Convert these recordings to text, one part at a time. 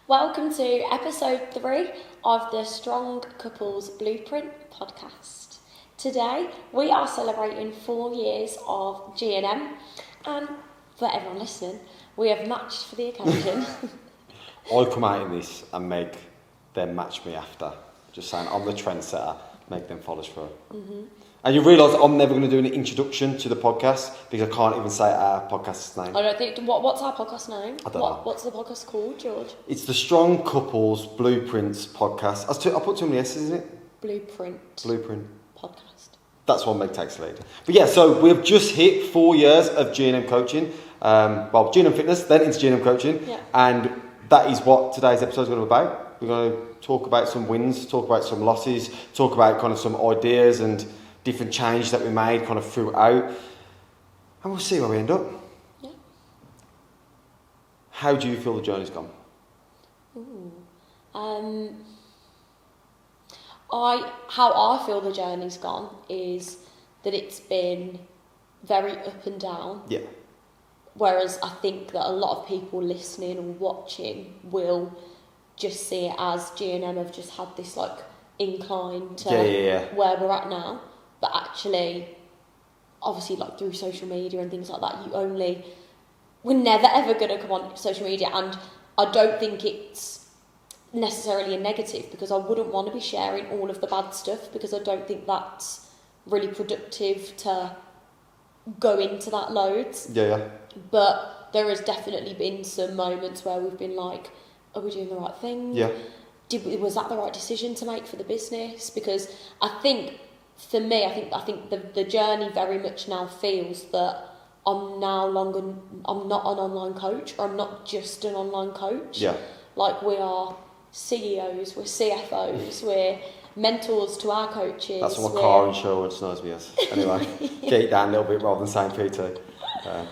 Welcome to episode 3 of the Strong Couples Blueprint podcast. Today we are celebrating 4 years of G&M, and for everyone listening, we have matched for the occasion. I come out in this and make them match me after. Just saying, I'm the trendsetter, make them follow through. Mm-hmm. And you realise I'm never going to do an introduction to the podcast because I can't even say our podcast's name. I don't think. What's our podcast name? I don't know. What's the podcast called, George? It's the Strong Couples Blueprints podcast. I put too many S's, isn't it? Blueprint podcast. That's what Meg takes the lead. But yeah, so we've just hit 4 years of G&M coaching. G&M fitness, then into G&M coaching. Yeah. And that is what today's episode is going to be about. We're going to talk about some wins, talk about some losses, talk about kind of some ideas and different changes that we made kind of throughout. And we'll see where we end up. Yeah. How do you feel the journey's gone? How I feel the journey's gone is that it's been very up and down. Yeah. Whereas I think that a lot of people listening or watching will just see it as G&M have just had this like incline to where we're at now. But actually, obviously, like through social media and things like that, we're never ever going to come on social media. And I don't think it's necessarily a negative, because I wouldn't want to be sharing all of the bad stuff, because I don't think that's really productive to go into that loads. Yeah. But there has definitely been some moments where we've been like, are we doing the right thing? Yeah. Was that the right decision to make for the business? Because I think, for me, I think the journey very much now feels that I'm not an online coach, or I'm not just an online coach. Yeah. Like, we are CEOs, we're CFOs, we're mentors to our coaches. That's what my car insurance knows me as. Anyway, get it down a little bit rather than saying PT.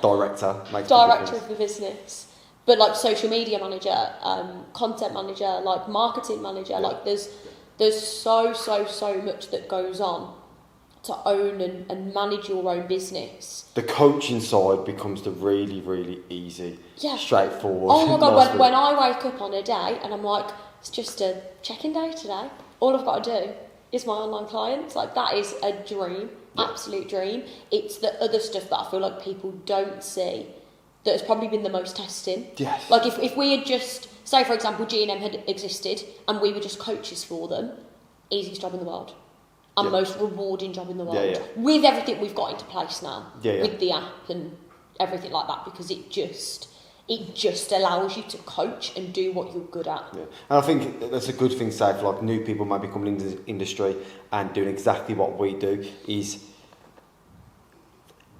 Director of the business. But like social media manager, content manager, like marketing manager, like there's so much that goes on to own and manage your own business. The coaching side becomes the really, really easy, straightforward. Oh my God, when I wake up on a day and I'm like, it's just a check-in day today, all I've got to do is my online clients. Like, that is a dream, absolute dream. It's the other stuff that I feel like people don't see that has probably been the most testing. Yes. Like, if we had just, say for example, G&M had existed and we were just coaches for them, easiest job in the world. And most rewarding job in the world. With everything we've got into place now. With the app and everything like that, because it just allows you to coach and do what you're good at. Yeah. And I think that's a good thing to say for like new people maybe coming into the industry and doing exactly what we do, is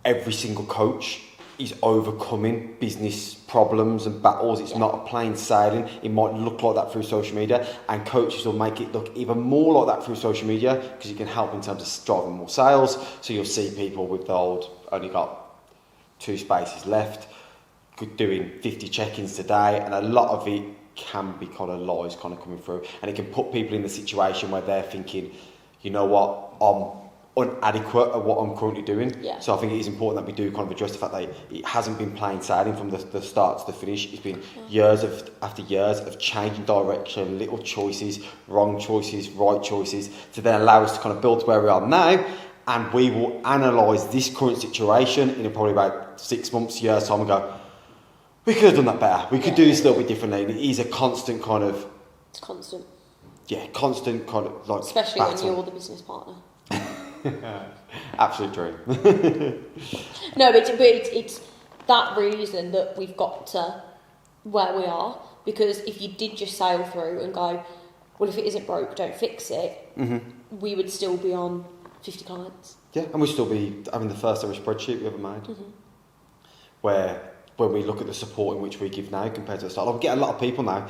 every single coach is overcoming business problems and battles. It's not a plain sailing. It might look like that through social media, and coaches will make it look even more like that through social media, because you can help in terms of driving more sales. So you'll see people with the old, only got 2 spaces left, doing 50 check-ins today, and a lot of it can be kind of lies kind of coming through, and it can put people in the situation where they're thinking, you know what, I'm inadequate at what I'm currently doing. So I think it is important that we do kind of address the fact that it hasn't been plain sailing from the start to the finish. It's been years after years of changing direction, little choices, wrong choices, right choices, to then allow us to kind of build to where we are now. And we will analyse this current situation in probably about 6 months, years time, and go, we could have done that better. We could do this a little bit differently. And it is a constant kind of... It's constant. Yeah, constant kind of like especially battle. When you're the business partner. Absolute dream. No, but it's that reason that we've got to where we are, because if you did just sail through and go, well, if it isn't broke, don't fix it, we would still be on 50 clients. Yeah, and we'd still be having the first ever spreadsheet we ever made. Where when we look at the support in which we give now compared to the start, like, we get a lot of people now.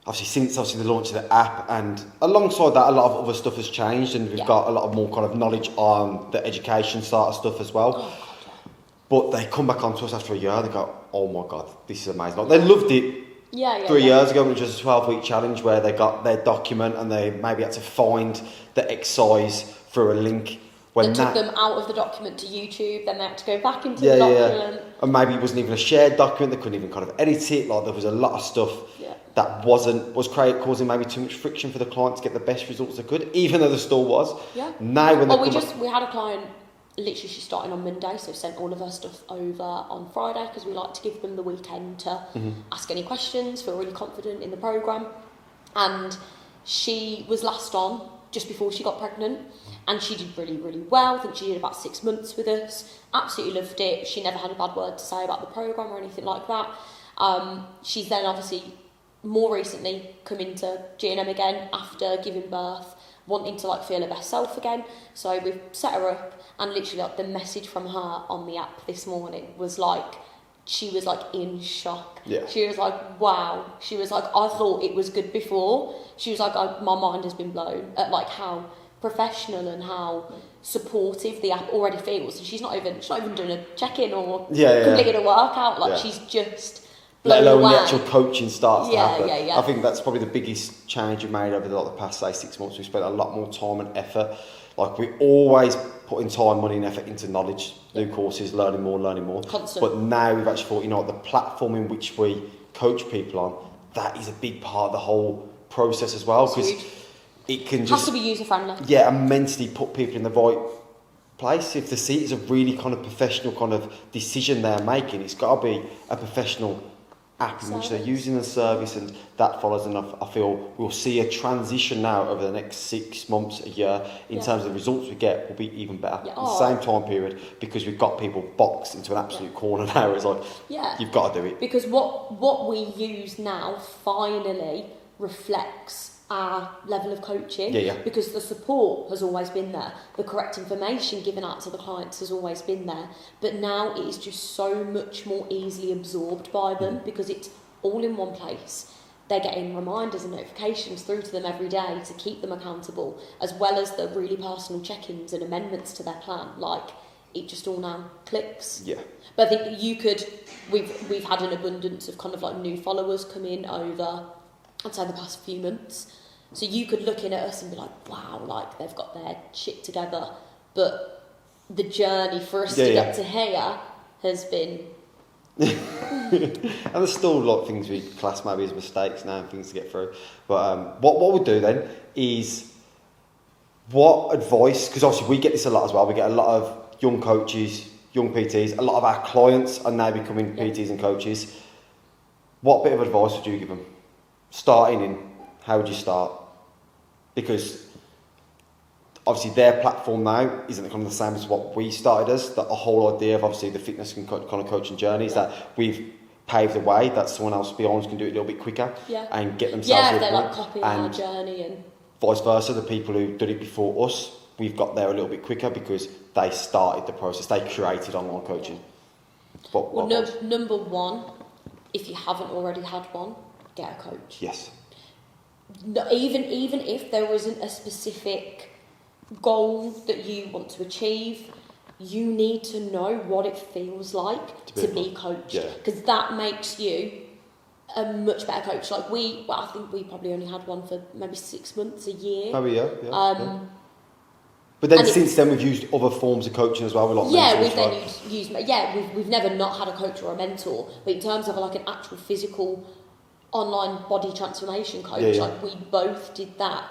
Obviously, since the launch of the app, and alongside that, a lot of other stuff has changed, and we've got a lot of more kind of knowledge on the education side of stuff as well. But they come back onto us after a year, they go, oh my God, this is amazing. Like, they loved it 3 years ago, which was a 12-week challenge where they got their document and they maybe had to find the exercise through a link. When took them out of the document to YouTube, then they had to go back into the document. And maybe it wasn't even a shared document, they couldn't even kind of edit it, like there was a lot of stuff. that was causing maybe too much friction for the client to get the best results they could, even though the store was. Yeah. Now when we had a client, literally she's starting on Monday, so sent all of her stuff over on Friday because we like to give them the weekend to ask any questions, feel really confident in the programme. And she was last on just before she got pregnant, and she did really, really well. I think she did about 6 months with us, absolutely loved it. She never had a bad word to say about the programme or anything like that. She's then obviously more recently come into G&M again after giving birth, wanting to like feel her best self again. So we've set her up, and literally like the message from her on the app this morning was like, she was like in shock. Yeah. She was like, wow. She was like, I thought it was good before. She was like, my mind has been blown at like how professional and how supportive the app already feels. And she's not even doing a check-in or completing a workout. Like she's just let alone away. The actual coaching starts to happen. Yeah. I think that's probably the biggest change we've made over the past, say, 6 months. We've spent a lot more time and effort. Like, we always putting time, money and effort into knowledge, new courses, learning more. Constant. But now we've actually thought, the platform in which we coach people on, that is a big part of the whole process as well. Because it can just... has to be user-friendly. Yeah, immensely put people in the right place. If they see it as a really kind of professional kind of decision they're making, it's got to be a professional app in which they're using the service, and that follows. And I feel we'll see a transition now over the next 6 months, a year, in terms of the results we get will be even better. Yeah. In the same time period, because we've got people boxed into an absolute corner now. It's like, you've got to do it. Because what we use now finally reflects our level of coaching, because the support has always been there, the correct information given out to the clients has always been there, but now it is just so much more easily absorbed by them because it's all in one place. They're getting reminders and notifications through to them every day to keep them accountable, as well as the really personal check-ins and amendments to their plan. Like, it just all now clicks. Yeah. But I think we've had an abundance of kind of like new followers come in over, I'd say, the past few months. So you could look in at us and be like, wow, like they've got their shit together. But the journey for us to get to here has been... And there's still a lot of things we class maybe as mistakes now and things to get through. But what we'll do then is, what advice, because obviously we get this a lot as well, we get a lot of young coaches, young PTs, a lot of our clients are now becoming PTs and coaches. What bit of advice would you give them? Starting in, how would you start? Because obviously their platform now isn't kind of the same as what we started as. The whole idea of obviously the fitness and kind of coaching journey is that we've paved the way, that someone else beyond can do it a little bit quicker and get themselves if they're like copying our journey, and vice versa, the people who did it before us, we've got there a little bit quicker because they started the process, they created online coaching. Number one, if you haven't already had one, get a coach. Yes. No, even if there isn't a specific goal that you want to achieve, you need to know what it feels like to be coached, because that makes you a much better coach. Like I think we probably only had one for maybe 6 months, a year. Oh yeah. But then since then we've used other forms of coaching as well. We've never not had a coach or a mentor, but in terms of like an actual physical online body transformation coach, like we both did that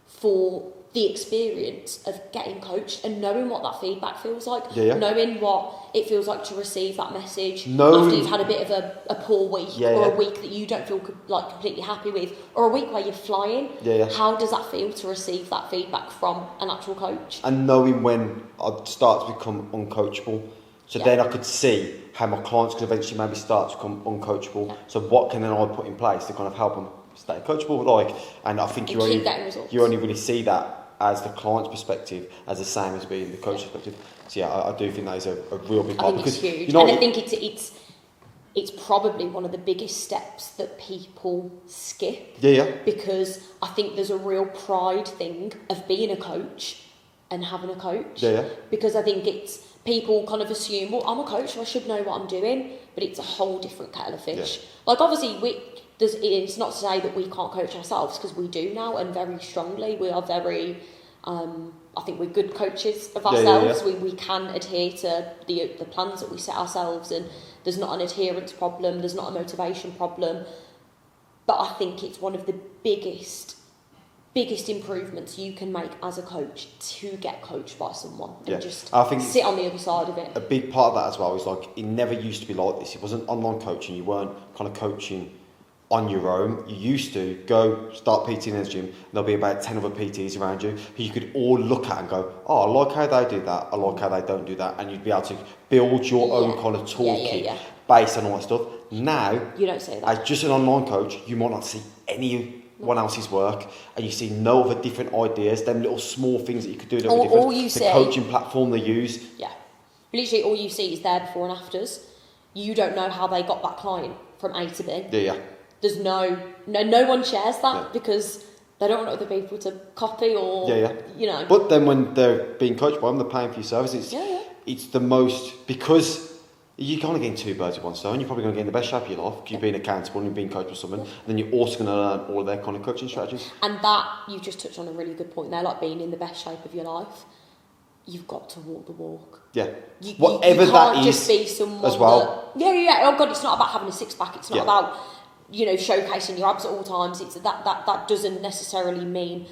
for the experience of getting coached and knowing what that feedback feels like, knowing what it feels like to receive that message after you've had a bit of a poor week, or a week that you don't feel like completely happy with, or a week where you're flying. How does that feel to receive that feedback from an actual coach? And knowing when I'd start to become uncoachable, so then I could see how my clients could eventually maybe start to become uncoachable. So what can then I put in place to kind of help them stay coachable? And I think you only really see that as the client's perspective as the same as being the coach's perspective. So I do think that is a real big part. I think it's huge. I think it's probably one of the biggest steps that people skip. Because I think there's a real pride thing of being a coach and having a coach. Because I think people kind of assume, well, I'm a coach, so I should know what I'm doing, but it's a whole different kettle of fish. Like, obviously, it's not to say that we can't coach ourselves, because we do now, and very strongly. We are very, I think we're good coaches of ourselves. We can adhere to the plans that we set ourselves, and there's not an adherence problem, there's not a motivation problem. But I think it's one of the biggest improvements you can make as a coach to get coached by someone and just I think sit on the other side of it. A big part of that as well is like, it never used to be like this. It wasn't online coaching. You weren't kind of coaching on your own. You used to go start PT in the gym, and there'll be about 10 other PTs around you who you could all look at and go, oh, I like how they do that, I like how they don't do that, and you'd be able to build your own kind of toolkit based on all that stuff. Now, you don't say that. As just an online coach, you might not see anyone else's work, and you see no other different ideas, them little small things that you could do that were different. All you see, the coaching platform they use. Yeah. Literally all you see is their before and afters. You don't know how they got that client from A to B. Yeah. There's no one shares that because they don't want other people to copy or, you know. But then when they're being coached by them, they're paying for your services. It's the most, because you're kind of getting two birds with one stone. You're probably going to get in the best shape of your life because you're being accountable and you're being coached by someone. And then you're also going to learn all of their kind of coaching strategies. And that, you've just touched on a really good point there, like being in the best shape of your life. You've got to walk the walk. Yeah. Whatever you can't that just be someone as well. Oh God, it's not about having a six pack. It's not about, you know, showcasing your abs at all times. It's that doesn't necessarily mean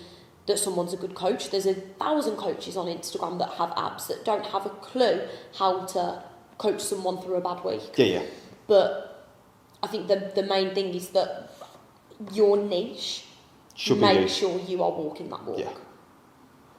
that someone's a good coach. There's 1,000 coaches on Instagram that have abs that don't have a clue how to coach someone through a bad week. Yeah. But I think the main thing is that your niche should make sure you are walking that walk. Yeah.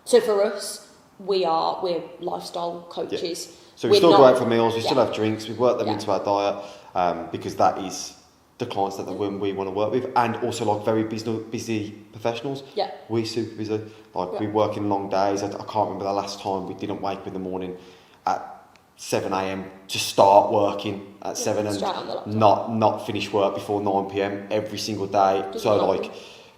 So for us, we're lifestyle coaches. Yeah. So we still go out for meals, we still have drinks, we work them into our diet because that is the clients that we want to work with, and also like very busy professionals. Yeah. We're super busy. Like we work in long days. I can't remember the last time we didn't wake up in the morning at 7 a.m. to start working at 7 and not finish work before 9 p.m. every single day.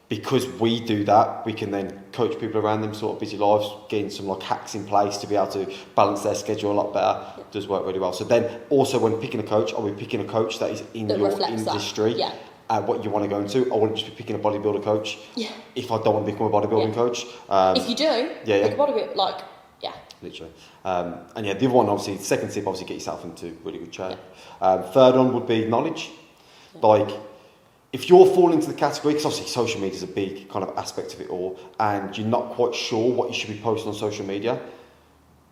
Because we do that, we can then coach people around them sort of busy lives, getting some like hacks in place to be able to balance their schedule a lot better. Yeah. Does work really well. So then also when picking a coach, are we picking a coach that is in your industry? Yeah. What you want to go into? I wouldn't just be picking a bodybuilder coach. Yeah. If I don't want to become a bodybuilding coach. If you do, pick a bodybuilder, literally. And the other one, obviously, the second tip, obviously, get yourself into really good shape. Third one would be knowledge. Yeah. If you're falling into the category, because obviously social media is a big kind of aspect of it all, and you're not quite sure what you should be posting on social media,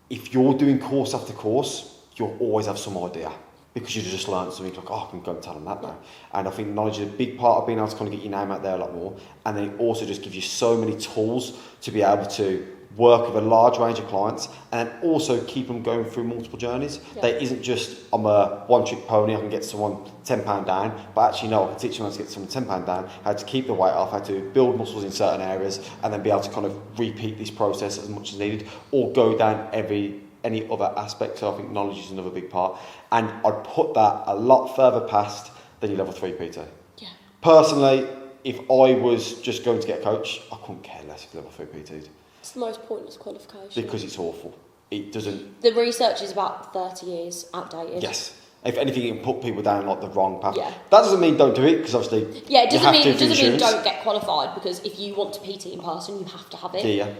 if you're doing course after course, you'll always have some idea because you just learned something like, I can go and tell them that now. And I think knowledge is a big part of being able to kind of get your name out there a lot more. And then it also just gives you so many tools to be able to work with a large range of clients and also keep them going through multiple journeys. Yeah. There isn't just, I'm a one-trick pony, I can get someone £10 down, but actually no, I can teach them how to get someone £10 down, how to keep the weight off, how to build muscles in certain areas, and then be able to kind of repeat this process as much as needed, or go down any other aspect. So I think knowledge is another big part. And I'd put that a lot further past than your level 3 PT. Yeah. Personally, if I was just going to get a coach, I couldn't care less if level 3 PT'd. It's the most pointless qualification. Because it's awful. It doesn't... The research is about 30 years outdated. Yes. If anything, it can put people down like the wrong path. Yeah. That doesn't mean don't do it, because obviously it doesn't mean don't get qualified, because if you want to PT in person, you have to have it. Yeah.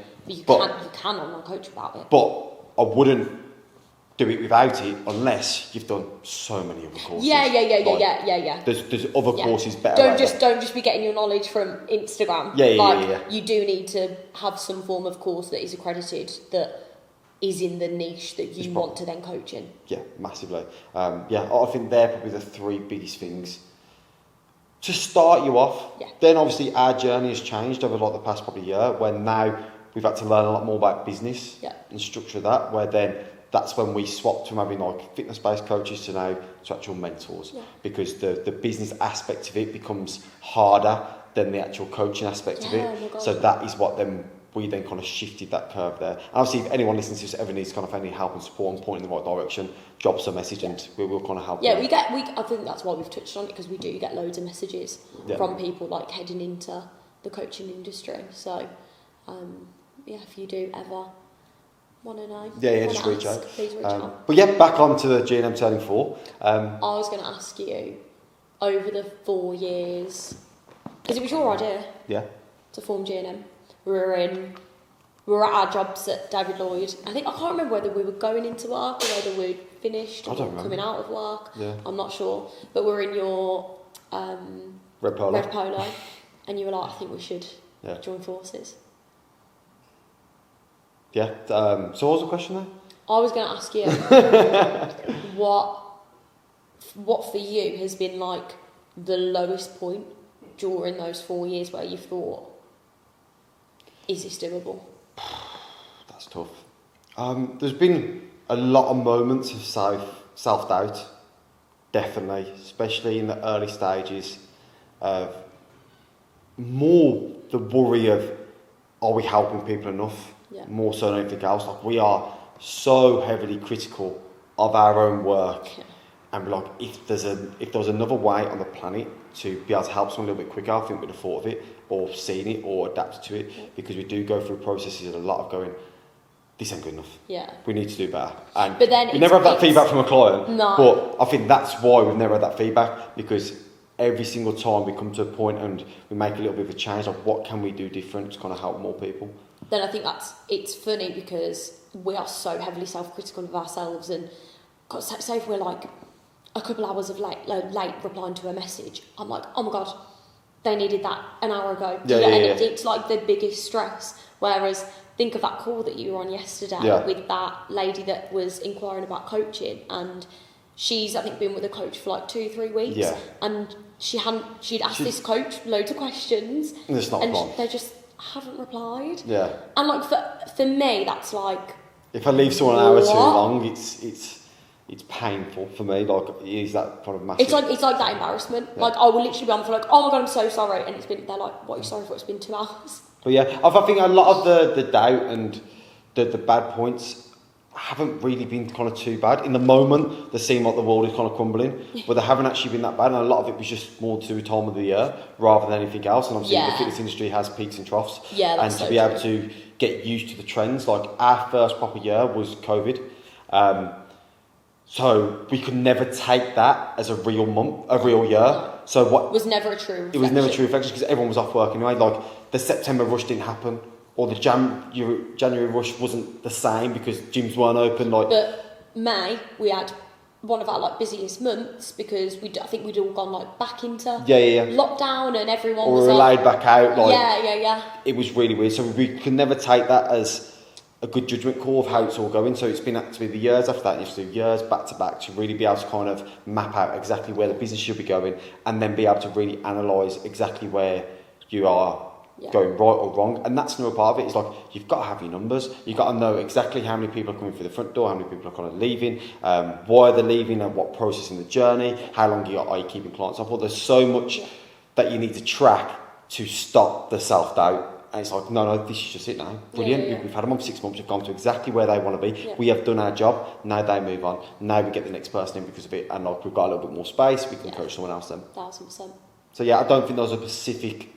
But you can online coach without it. But I wouldn't do it without it unless you've done so many other courses. Yeah. There's other courses better. Don't just be getting your knowledge from Instagram. Yeah. You do need to have some form of course that is accredited, that is in the niche that you want to then coach in. Yeah, massively. I think they're probably the three biggest things to start you off. Yeah. Then obviously our journey has changed over like the past probably year, when now we've had to learn a lot more about business and structure that, where then that's when we swapped from having like fitness-based coaches to now to actual mentors, because the business aspect of it becomes harder than the actual coaching aspect of it. Oh my God. So that is what we then kind of shifted that curve there. And obviously, if anyone listening to this ever needs kind of any help and support and point in the right direction, drop us a message and we will kind of help. Yeah, I think that's why we've touched on it, because we do get loads of messages from people like heading into the coaching industry. So, if you do ever want to know, just reach out. Please reach out. But back on to the G&M Turning 4. I was going to ask you, over the 4 years, because it was your idea to form G&M. We were at our jobs at David Lloyd. I can't remember whether we were going into work or whether we'd finished or coming out of work. Yeah. I'm not sure. But we're in your Red Polo, and you were like, I think we should join forces. Yeah. So what was the question there? I was going to ask you what for you has been like the lowest point during those 4 years where you've thought, is this doable? That's tough. There's been a lot of moments of self-doubt, definitely, especially in the early stages of more the worry of, are we helping people enough? Yeah. More so than anything else. Like, we are so heavily critical of our own work, and we're like, if there was another way on the planet to be able to help someone a little bit quicker, I think we'd have thought of it, or seen it, or adapted to it, because we do go through processes and a lot of going, this ain't good enough. Yeah. We need to do better. And but then we never have that feedback from a client. No. But I think that's why we've never had that feedback, because every single time we come to a point and we make a little bit of a change, like, what can we do different to kind of help more people? Then I think it's funny because we are so heavily self-critical of ourselves, and say if we're like a couple hours of late replying to a message, I'm like, oh my god, they needed that an hour ago. It's like the biggest stress. Whereas think of that call that you were on yesterday with that lady that was inquiring about coaching, and she's, I think, been with a coach for like 2-3 weeks, and she'd asked this coach loads of questions, and it's not wrong. They just haven't replied. Yeah. And like for me, that's like, if I leave someone an hour too long, it's painful for me. Like, is that kind of massive? It's like that embarrassment. Yeah. Like, I will literally be on the phone like, oh my god, I'm so sorry, and they're like, what are you sorry for? It's been 2 hours. But yeah, I think a lot of the doubt and the bad points haven't really been kind of too bad. In the moment, they seem like the world is kind of crumbling, but they haven't actually been that bad, and a lot of it was just more to do with time of the year rather than anything else. And obviously the fitness industry has peaks and troughs, and to be able to get used to the trends. Like, our first proper year was COVID, so we could never take that as a real year. So what was never a true reflection. It was never a true reflection because everyone was off work anyway. Like, the September rush didn't happen, or the January rush wasn't the same because gyms weren't open. Like, but May, we had one of our like busiest months because I think we'd all gone like back into lockdown, and everyone was laid back out. Like, yeah. It was really weird. So we could never take that as a good judgment call of how it's all going. So it's been actually the years after that, you have to do years back to back to really be able to kind of map out exactly where the business should be going, and then be able to really analyse exactly where you are going right or wrong. And that's another part of it. It's like, you've got to have your numbers. You've got to know exactly how many people are coming through the front door, how many people are kind of leaving, why they're leaving, and what process in the journey, how long are you keeping clients on for. There's so much that you need to track to stop the self-doubt. And it's like, no, this is just it now. Brilliant. We've had them on for 6 months. We've gone to exactly where they want to be. Yeah. We have done our job. Now they move on. Now we get the next person in because of it. And like, we've got a little bit more space. We can coach someone else then. 1,000%. So yeah, I don't think there was a specific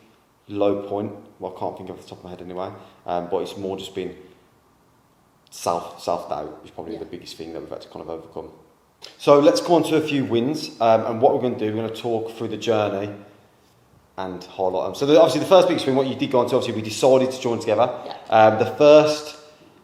low point. Well, I can't think of off the top of my head anyway. But it's more just been self-doubt is probably the biggest thing that we've had to kind of overcome. So let's go on to a few wins. And what we're going to do, we're going to talk through the journey and highlight them. So obviously the first biggest win, what you did go on to, obviously we decided to join together. Yeah. The first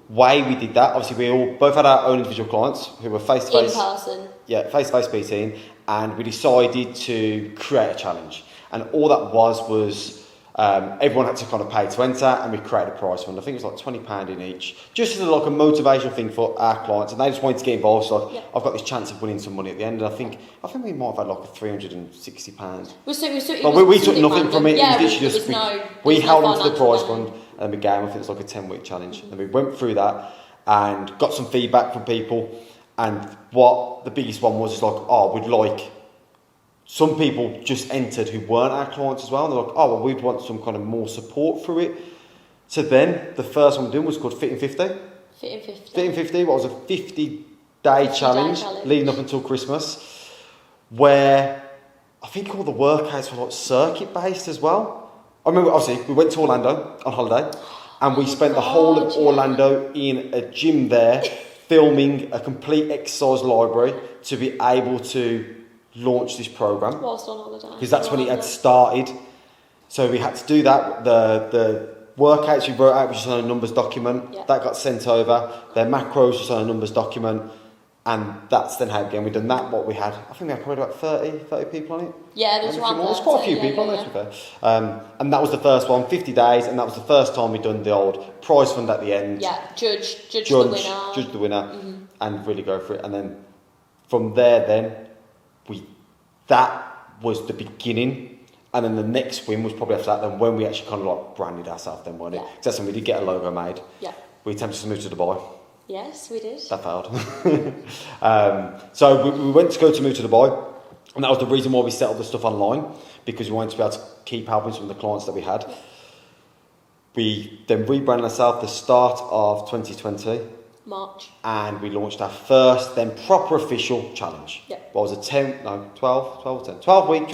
way we did that, obviously we both had our own individual clients who were face-to-face. In person. Yeah, face-to-face meeting, and we decided to create a challenge. And all that was everyone had to kind of pay to enter, and we created a prize fund. I think it was like £20 in each, just as like a motivational thing for our clients, and they just wanted to get involved. So I've got this chance of winning some money at the end, and I think we might have had like a £360. But we took nothing from it. Yeah, it was literally just we held on to the prize fund, and we gave. I think it was like a 10-week challenge, and we went through that and got some feedback from people. And what the biggest one was is like, we'd like. Some people just entered who weren't our clients as well, and they're like, we'd want some kind of more support through it. So then, the first one we're doing was called Fit in 50. Fit in 50. Fit in 50, what was a 50-day challenge leading up until Christmas, where I think all the workouts were like circuit-based as well. I remember, obviously, we went to Orlando on holiday, and we spent the whole of Orlando in a gym there, filming a complete exercise library to be able to launch this program whilst on holiday, because that's when it had started. So we had to do that. The workouts we wrote out was just on a numbers document that got sent over. Their macros just on a numbers document. And that's then how again we've done that. What we had, I think we had probably about 30 people on it. Yeah, there was around there was quite a few people on there, to be fair. And that was the first one, 50 days, and that was the first time we'd done the old prize fund at the end. Yeah, judge the winner, and really go for it. And then from there, that was the beginning. And then the next win was probably after that. Then when we actually kind of like branded ourselves, then wasn't it? Because that's when we did get a logo made. Yeah. We attempted to move to Dubai. Yes, we did. That failed. So we went to go to move to Dubai, and that was the reason why we set up the stuff online, because we wanted to be able to keep helping some of the clients that we had. We then rebranded ourselves the start of 2020. March. And we launched our first, then proper official challenge. Yeah. What was it, 12-week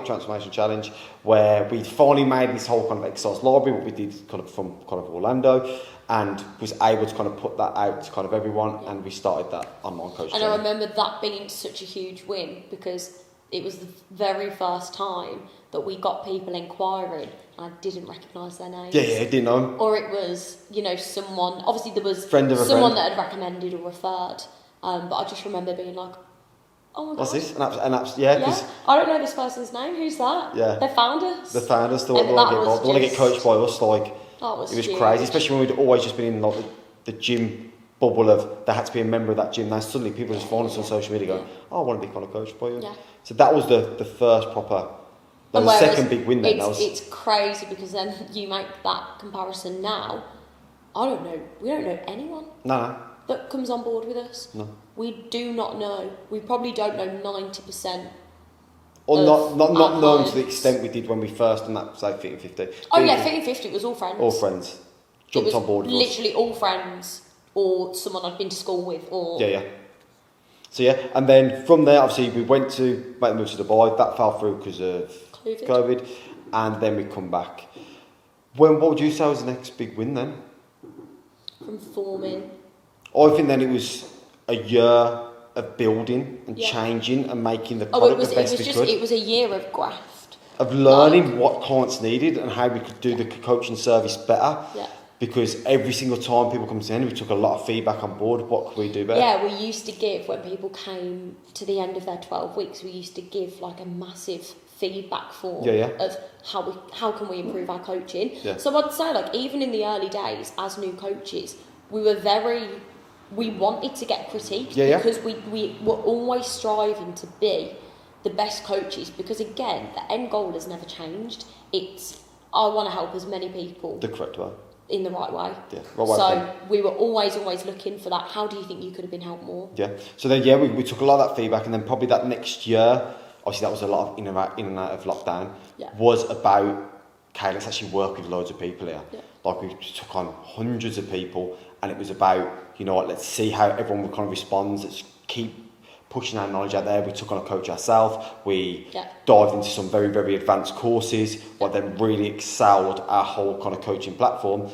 transformation challenge, where we finally made this whole kind of exercise library, what we did kind of from kind of Orlando, and was able to kind of put that out to kind of everyone, and we started that online coaching. And I remember that being such a huge win, because it was the very first time that we got people inquiring, and I didn't recognise their names. Yeah, didn't know them. Or it was, someone, obviously there was someone that had recommended or referred, but I just remember being like, oh my God. What's this? Yeah, I don't know this person's name, who's that? Yeah. They found us. They want to get coached by us, like, it was huge. Crazy, especially when we'd always just been in like the gym bubble of they had to be a member of that gym. Now suddenly people just find us on social media going, I want to be kind of coached by you. Yeah. So that was the first proper, that was the second big win then. It's crazy, because then you make that comparison now. We don't know anyone that comes on board with us. No. We do not know. We probably don't know 90%. Or not known to the extent we did when we first done that, say, Fit in 50. Fit in 50 was all friends. All friends. Jumped on board with us. Literally all friends, or someone I'd been to school with, or... Yeah. So and then from there, obviously, we went to make the move to Dubai. That fell through because of COVID. And then we come back. What would you say was the next big win then? From forming. I think then it was a year of building and changing and making the product the best we could. It was a year of graft. Of learning what clients needed and how we could do the coaching service better. Yeah. Because every single time people come to in, we took a lot of feedback on board. What could we do better? Yeah, we used to give, when people came to the end of their 12 weeks, we used to give like a massive feedback form of how can we improve our coaching. Yeah. So I'd say, like, even in the early days as new coaches, we wanted to get critiqued because we were always striving to be the best coaches, because again, the end goal has never changed. It's, I want to help as many people the correct way, in the right way. So we were always looking for that. How do you think you could have been helped more? So then we took a lot of that feedback, and then probably that next year, obviously that was a lot of in and out of lockdown, was about, okay, let's actually work with loads of people here. Like, we took on hundreds of people, and it was about, let's see how everyone kind of responds. Let's keep pushing our knowledge out there. We took on a coach ourselves. We dived into some very, very advanced courses, but then really excelled our whole kind of coaching platform.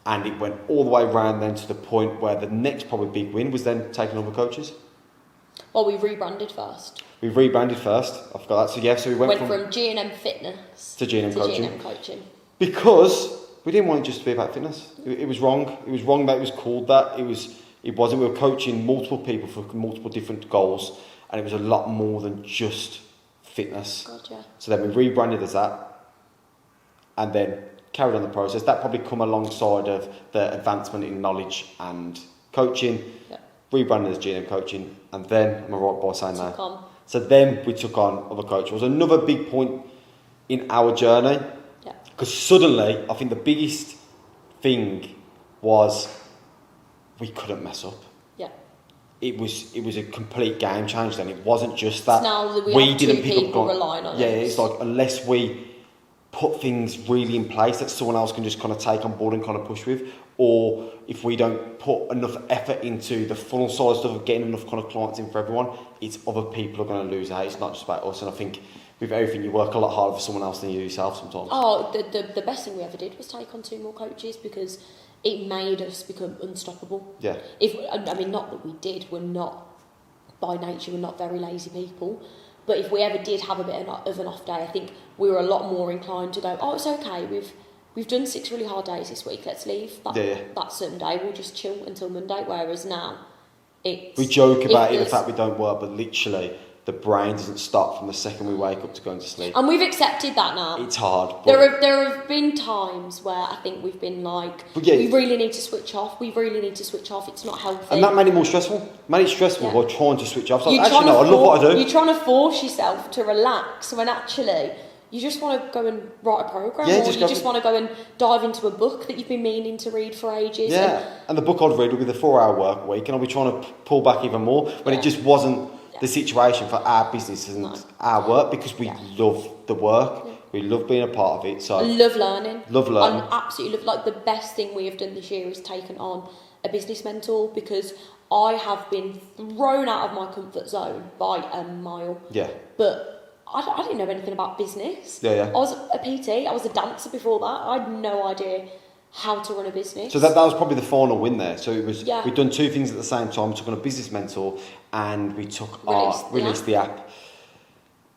And it went all the way around then to the point where the next probably big win was then taking over coaches. Well, we rebranded first. I forgot that. So we went from G&M Fitness to G&M coaching. G&M coaching. Because we didn't want it just to be about fitness. It was wrong. It was wrong that it was called that. It wasn't. We were coaching multiple people for multiple different goals, and it was a lot more than just fitness. Gotcha. So then we rebranded as that, and then carried on the process. That probably come alongside of the advancement in knowledge and coaching. Rebranded as G&M coaching, and then, am I right by saying that? So then we took on other coaches. It was another big point in our journey. Because suddenly, I think the biggest thing was we couldn't mess up. It was a complete game change then. It wasn't just that. Now that we have two people relying on us. It's like, unless we put things really in place that someone else can just kind of take on board and kind of push with, or if we don't put enough effort into the funnel side stuff of getting enough kind of clients in for everyone, it's other people are going to lose out. It's not just about us. And I think with everything, you work a lot harder for someone else than you do yourself sometimes. The best thing we ever did was take on 2 more coaches, because it made us become unstoppable. Not that we did. We're not, by nature, we're not very lazy people. But if we ever did have a bit of an off day, I think we were a lot more inclined to go, it's okay, we've done 6 really hard days this week, let's leave that certain day, we'll just chill until Monday. Whereas now, We joke about it, the fact we don't work, but literally the brain doesn't stop from the second we wake up to going to sleep. And we've accepted that now. It's hard. There have been times where I think we've been like, we really need to switch off. We really need to switch off. It's not healthy. And that made it more stressful. Made it stressful by trying to switch off. So actually, no, I love what I do. You're trying to force yourself to relax when actually you just want to go and write a programme, or you just want to go and dive into a book that you've been meaning to read for ages. Yeah, and the book I'd read would be the 4-hour work week, and I'll be trying to pull back even more when it just wasn't the situation for our business and our work, because we love the work. Yeah. We love being a part of it. So I love learning. I absolutely love. Like, the best thing we have done this year is taken on a business mentor, because I have been thrown out of my comfort zone by a mile. Yeah. But I didn't know anything about business. Yeah. I was a PT. I was a dancer before that. I had no idea how to run a business. So that was probably the final win there. So it was we'd done two things at the same time. We took on a business mentor and we took released the app.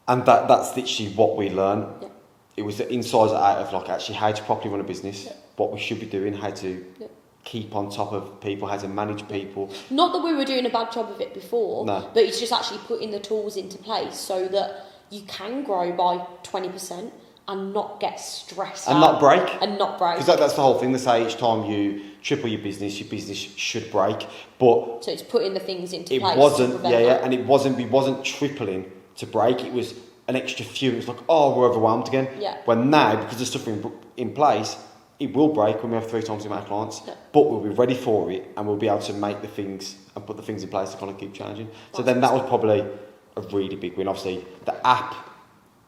And that's literally what we learned. Yeah. It was the insides out of like actually how to properly run a business, what we should be doing, how to keep on top of people, how to manage people. Not that we were doing a bad job of it before, but it's just actually putting the tools into place so that you can grow by 20% and not get stressed and not break. Because that's the whole thing. They say each time you triple your business should break. But so it's putting the things into place. It wasn't, and we wasn't tripling to break. It was an extra few. It was like, we're overwhelmed again. Yeah. When now, because there's stuff in place, it will break when we have 3 times the amount of clients. Yeah. But we'll be ready for it, and we'll be able to make the things and put the things in place to kind of keep changing. So then that was probably a really big win. Obviously, the app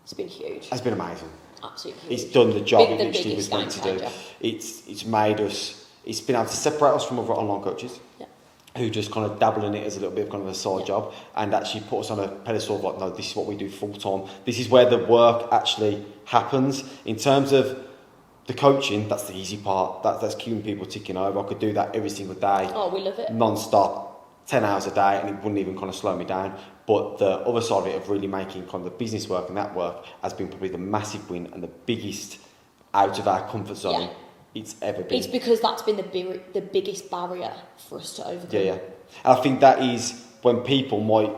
has been huge. Has been amazing. Absolutely huge. It's done the job it literally was meant to do. It's made us. It's been able to separate us from other online coaches who just kind of dabble in it as a little bit of kind of a side job, and actually put us on a pedestal of like, no, this is what we do full time. This is where the work actually happens. In terms of the coaching, that's the easy part. That's keeping people ticking over. I could do that every single day. Oh, we love it. Non-stop, 10 hours a day, and it wouldn't even kind of slow me down. But the other side of it, of really making kind of the business work and that work, has been probably the massive win and the biggest out of our comfort zone it's ever been. It's because that's been the biggest barrier for us to overcome. Yeah. And I think that is when people might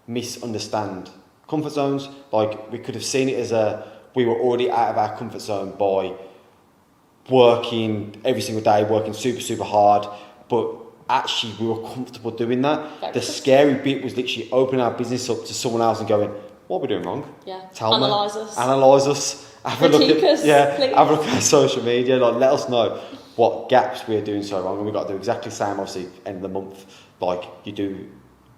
misunderstand comfort zones. Like, we could have seen it as we were already out of our comfort zone by working every single day, working super, super hard, but actually we were comfortable doing that. The scary bit was literally opening our business up to someone else and going, what are we doing wrong? Yeah. Analyse us. Have a look at social media. Like, let us know what gaps we're doing so wrong, and we've got to do exactly the same. Obviously, end of the month, like you do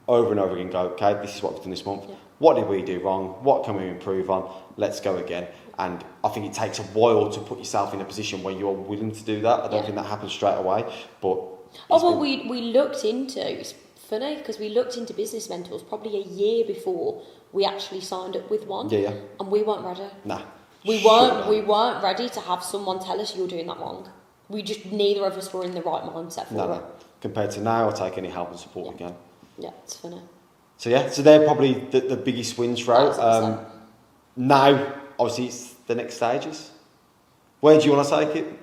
over and over again. Go, okay, this is what we've done this month. Yeah. What did we do wrong? What can we improve on? Let's go again. And I think it takes a while to put yourself in a position where you are willing to do that. I don't think that happens straight away, but. We looked into. It's funny because we looked into business mentors probably a year before we actually signed up with one. Yeah. And we weren't ready. Nah. We weren't ready to have someone tell us you're doing that wrong. Neither of us were in the right mindset for it. No. Compared to now, I'll take any help and support again. Yeah, it's funny. So they're probably the biggest wins for us. Now, obviously, it's the next stages. Where do you want to take it?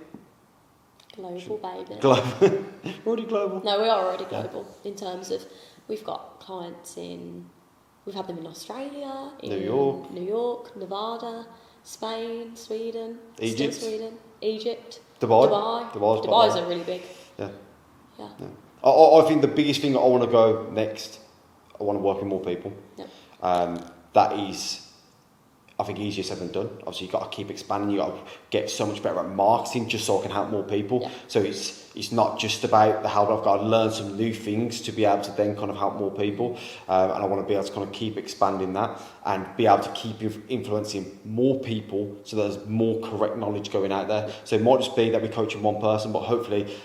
Global, baby. Global. Already global? No, we are already global in terms of we've got clients we've had them in Australia, in New York, Nevada, Spain, Sweden, Egypt, Dubai. Dubai's are really big. Yeah. I think the biggest thing that I want to go next, I want to work with more people. Yeah. That is, I think, easier said than done. Obviously, you've got to keep expanding. You've got to get so much better at marketing just so I can help more people. Yeah. So it's not just about the help. I've got to learn some new things to be able to then kind of help more people. And I want to be able to kind of keep expanding that and be able to keep influencing more people so there's more correct knowledge going out there. So it might just be that we're coaching one person, but hopefully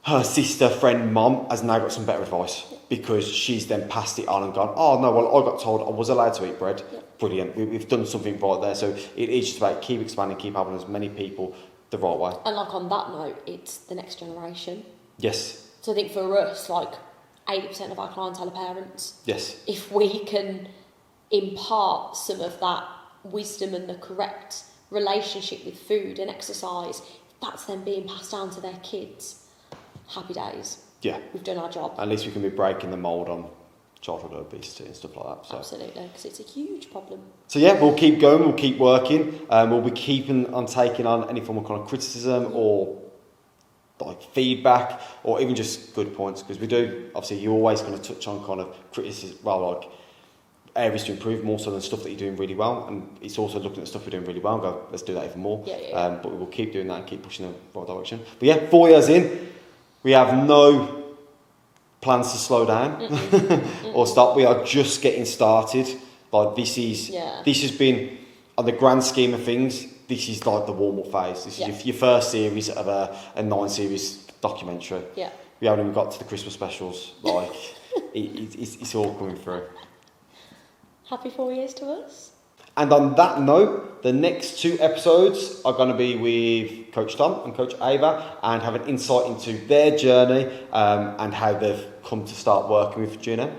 her sister, friend, mum has now got some better advice because she's then passed it on and gone, oh no, well, I got told I was allowed to eat bread. Yeah. Brilliant. We've done something right there. So it is just about keep expanding, keep helping as many people the right way. And like on that note, it's the next generation. Yes. So I think for us, like 80% of our clientele are parents. Yes. If we can impart some of that wisdom and the correct relationship with food and exercise, that's then being passed down to their kids. Happy days. we've done our job. At least we can be breaking the mould on childhood obesity and stuff like that. So. Absolutely, because it's a huge problem. So yeah, we'll keep going, we'll keep working, we'll be keeping on taking on any form of kind of criticism or like feedback or even just good points, because we do, obviously you're always going to touch on kind of criticism, like areas to improve more so than stuff that you're doing really well, and it's also looking at stuff we're doing really well and go, let's do that even more. But we will keep doing that and keep pushing in the right direction. But yeah, 4 years in, we have no plans to slow down or stop. We are just getting started. Like this has been, on the grand scheme of things, this is like the warm-up phase. This is your first series of a 9-series documentary. Yeah. We haven't even got to the Christmas specials. Like it's all coming through. Happy 4 years to us. And on that note, the next 2 episodes are going to be with Coach Tom and Coach Ava and have an insight into their journey and how they've come to start working with G&M.